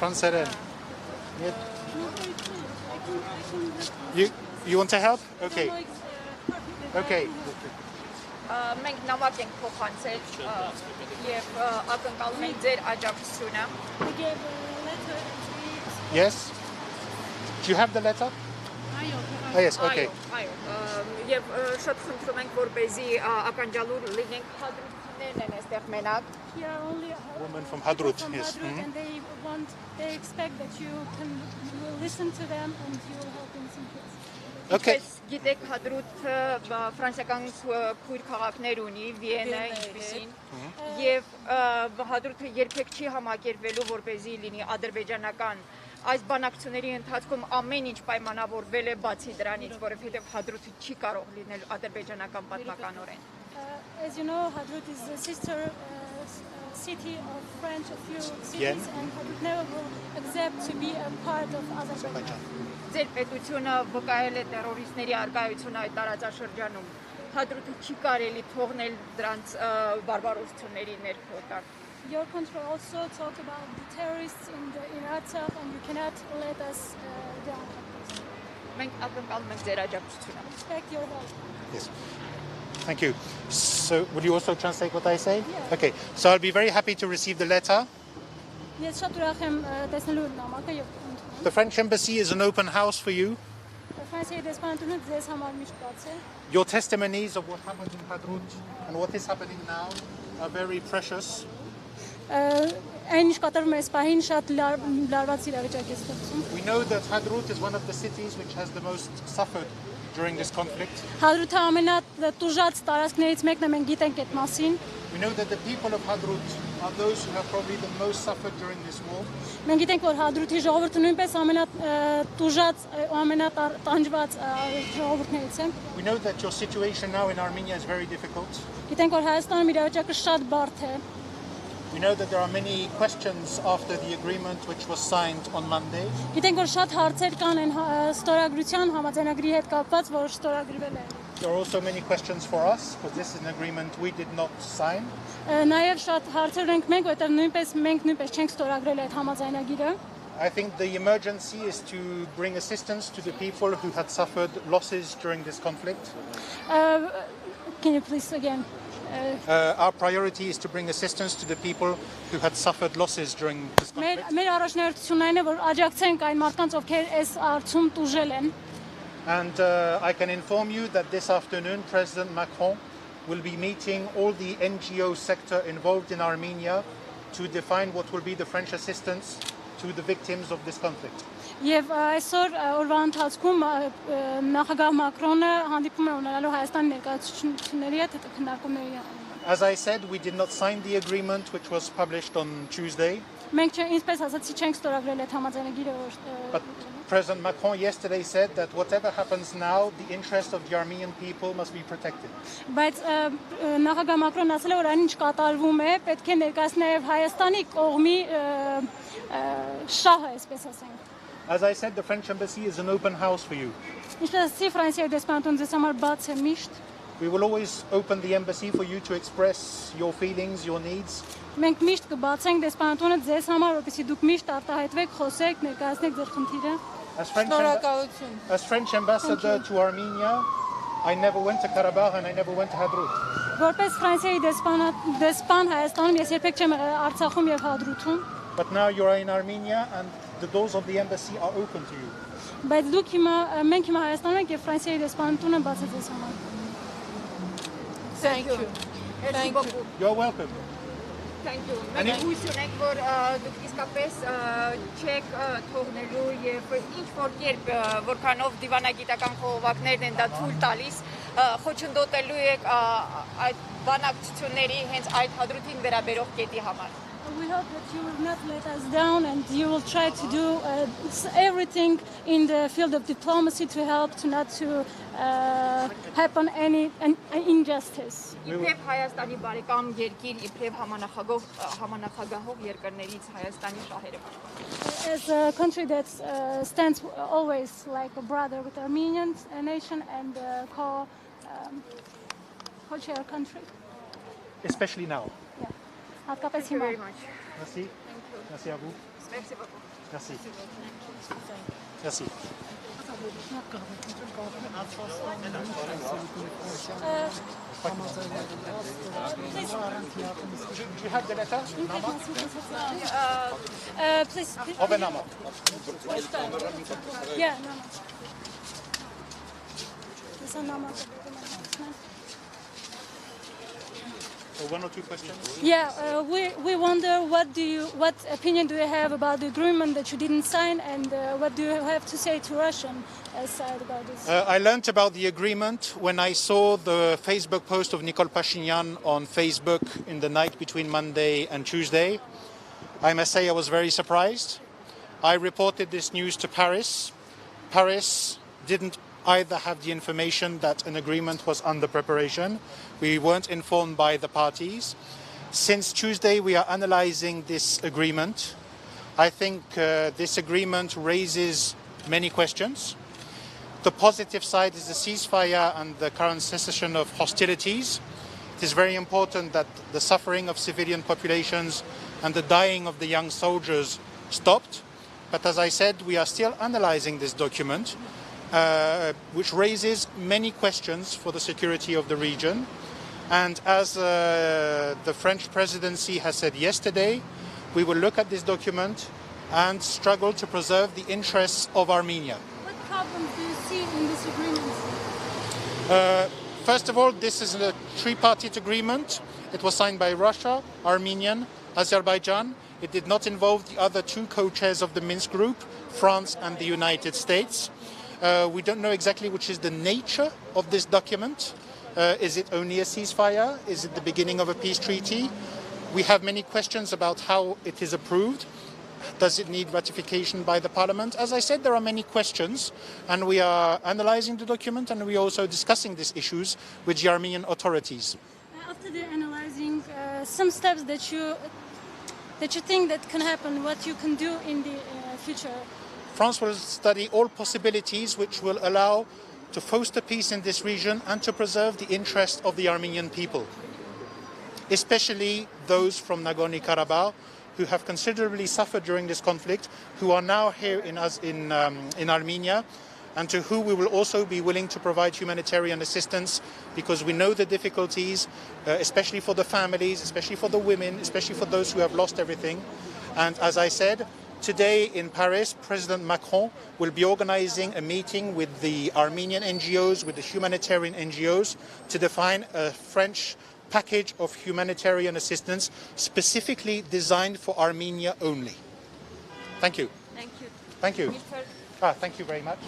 ֆրանսերեն։ You want to help? Okay. Okay. Մենք նամակ ենք փոխանցել եւ ակնկալում ենք ձեր աջակցությունը։ Yes. Do you have the letter? Oh, yes, okay. Եվ շատ խնդրում ենք, որպեսզի ականջալուր լինենք հադրութներն են այստեղ մենակ։ Woman from Hadrut, yes. And they expect that you will listen to them and you will help in some cases. Okay. Գիտեք, Հադրութը ֆրանսիական քույր քաղաքներ ունի, Վիեննա, ինչպիսին, եւ Հադրութը երբեք չի համակերպվելու, որպեսզի լինի ադրբեջանական։ Այս բանակցությունների ընթացքում ամեն ինչ պայմանավորվել է բացի դրանից, որովհետեւ Հադրութը չի կարող լինել ադրբեջանական պատմականորեն։ As you know, Hadrut is the sister city of French a few cities and Hadrut never will accept to be a part of Azerbaijan. Ձեր պետությունը վկայել է տերորիստների արկայությունը այդ տարածաշրջանում։ Հադրութը չի կարելի թողնել դրանց բարբարոսությունների ներքո տակ։ Your country also talked about the terrorists in Artsakh and you cannot let us down. Մենք ակնկալում ենք ձեր աջակցությունը։ Expect your help. Yes. Thank you. So, will you also translate what I say? Yeah. Okay. So, I'll be very happy to receive the letter. Ես շատ ուրախ եմ տեսնելու նամակը եւ The French embassy is an open house for you. Ֆրանսիայի դեսպանատունը ձեզ համար միշտ բաց է։ Your testimonies of what happened in Hadrut and what is happening now are very precious. Այն ինչ կատարվում է այս պահին շատ լարված իրավիճակ է ստեղծում։ We know that Hadrut is one of the cities which has the most suffered during this conflict. Հադրութը ամենատուժած տարածքներից մեկն է, մենք գիտենք այդ մասին։ We know that the people of Hadrut are those who have probably the most suffered during this war. Մենք գիտենք, որ Հադրութի ժողովուրդը նույնպես ամենատուժած, ամենատանջված ժողովուրդներից է։ We know that your situation now in Armenia is very difficult. Գիտենք, որ Հայաստանում իրավիճակը շատ բարդ է։ We know that there are many questions after the agreement which was signed on Monday. Գիտենք, որ շատ հարցեր կան այն ստորագրության համաձայնագրի հետ կապված, որ ստորագրվել է։ There are also many questions for us, because this is an agreement we did not sign. Նաև շատ հարցեր ունենք մենք, որտեղ մենք նույնպես չենք ստորագրել այդ համաձայնագիրը։ I think the emergency is to bring assistance to the people who had suffered losses during this conflict. Can you please again? Our priority is to bring assistance to the people who had suffered losses during this conflict. Մեր առաջնահերթությունն այն է, որ աջակցենք այն մարդկանց, ովքեր այս արցում տուժել են։ And I can inform you that this afternoon President Macron will be meeting all the NGO sector involved in Armenia to define what will be the French assistance to the victims of this conflict. Եվ այսօր օրվա ընթացքում նախագահ Մակրոնը հանդիպում է ունենալու Հայաստանի ներկայացուցիչների հետ քննարկումների։ As I said, we did not sign the agreement which was published on Tuesday. Մենք ինչպես ասացի չենք ստորագրել այդ համաձայնագիրը, որ But President Macron yesterday said that whatever happens now, the interest of the Armenian people must be protected. բայց նախագահ Մակրոնն ասել է, որ այն ինչ կատարվում է, պետք է ներկայացնի նաև Հայաստանի կողմի շահը, այսպես ասենք։ As I said, the French embassy is an open house for you. Ինչպես ասի Ֆրանսիայի դեսպանատունը ձեզ համար բաց է միշտ։ We will always open the embassy for you to express your feelings, your needs. Մենք mիշտ կբացենք դեսպանատունը ձեզ համար, որպեսզի դուք միշտ արտահայտվեք, խոսեք, ներկայացնեք ձեր խնդիրը։ As French ambassador to Armenia, I never went to Karabakh and I never went to Hadrut. Որպես Ֆրանսիայի դեսպան Հայաստանում ես երբեք չեմ Արցախում եւ Հադրութում։ But now you are in Armenia and the doors of the embassy are open to you. Բայց դուք մենք հիմա Հայաստանում ենք եւ Ֆրանսիայի դեսպանատունը բաց է ձեզ համար։ Thank you. You're welcome. Thank you. Մենք հույս ունենք, որ դուք իսկապես չեք թողնելու եւ ինչ որ կերպ որքանով դիվանագիտական խողովակներն են դա թույլ տալիս խոչընդոտելու եք այդ բանակցությունների հենց այդ Հադրութին վերաբերող կետի համար։ We hope that you will not let us down and you will try to do everything in the field of diplomacy to help to not to happen any injustice. Իբրև Հայաստանի բարեկամ երկիր, իբրև համանախագահող երկրներից Հայաստանի շահերը պաշտպանում։ As a country that stands always like a brother with Armenian nation and co-chair country. Especially now. Yeah. Thank you very much. Merci. Thank you. Merci à vous. Merci beaucoup. Merci. Merci. Do you have the letter? Please. Open number. Yeah, no. There's a number. One or two questions? Yeah, we wonder what opinion do you have about the agreement that you didn't sign, and what do you have to say to Russian side about this? I learned about the agreement when I saw the Facebook post of Nikol Pashinyan on Facebook in the night between Monday and Tuesday. I must say I was very surprised. I reported this news to Paris. Paris didn't either have the information that an agreement was under preparation. We weren't informed by the parties. Since Tuesday, we are analyzing this agreement. I think this agreement raises many questions. The positive side is the ceasefire and the current cessation of hostilities. It is very important that the suffering of civilian populations and the dying of the young soldiers stopped. But as I said, we are still analyzing this document, which raises many questions for the security of the region. And as the French presidency has said yesterday, we will look at this document and struggle to preserve the interests of Armenia. What problems do you see in this agreement? First of all, this is a tripartite agreement. It was signed by Russia, Armenian, Azerbaijan. It did not involve the other two co-chairs of the Minsk group, France and the United States. We don't know exactly which is the nature of this document. Is it only a ceasefire? Is it the beginning of a peace treaty? We have many questions about how it is approved. Does it need ratification by the parliament? As I said, there are many questions, and we are analyzing the document, and we are also discussing these issues with the Armenian authorities. After the analyzing, some steps that you think that can happen, what you can do in the future. France will study all possibilities which will allow to foster peace in this region and to preserve the interests of the Armenian people, especially those from Nagorno-Karabakh who have considerably suffered during this conflict, who are now here in Armenia, and to whom we will also be willing to provide humanitarian assistance, because we know the difficulties, especially for the families, especially for the women, especially for those who have lost everything. And as I said, today in Paris, President Macron will be organizing a meeting with the Armenian NGOs, with the humanitarian NGOs, to define a French package of humanitarian assistance specifically designed for Armenia only. Thank you. Thank you. Thank you. Thank you very much.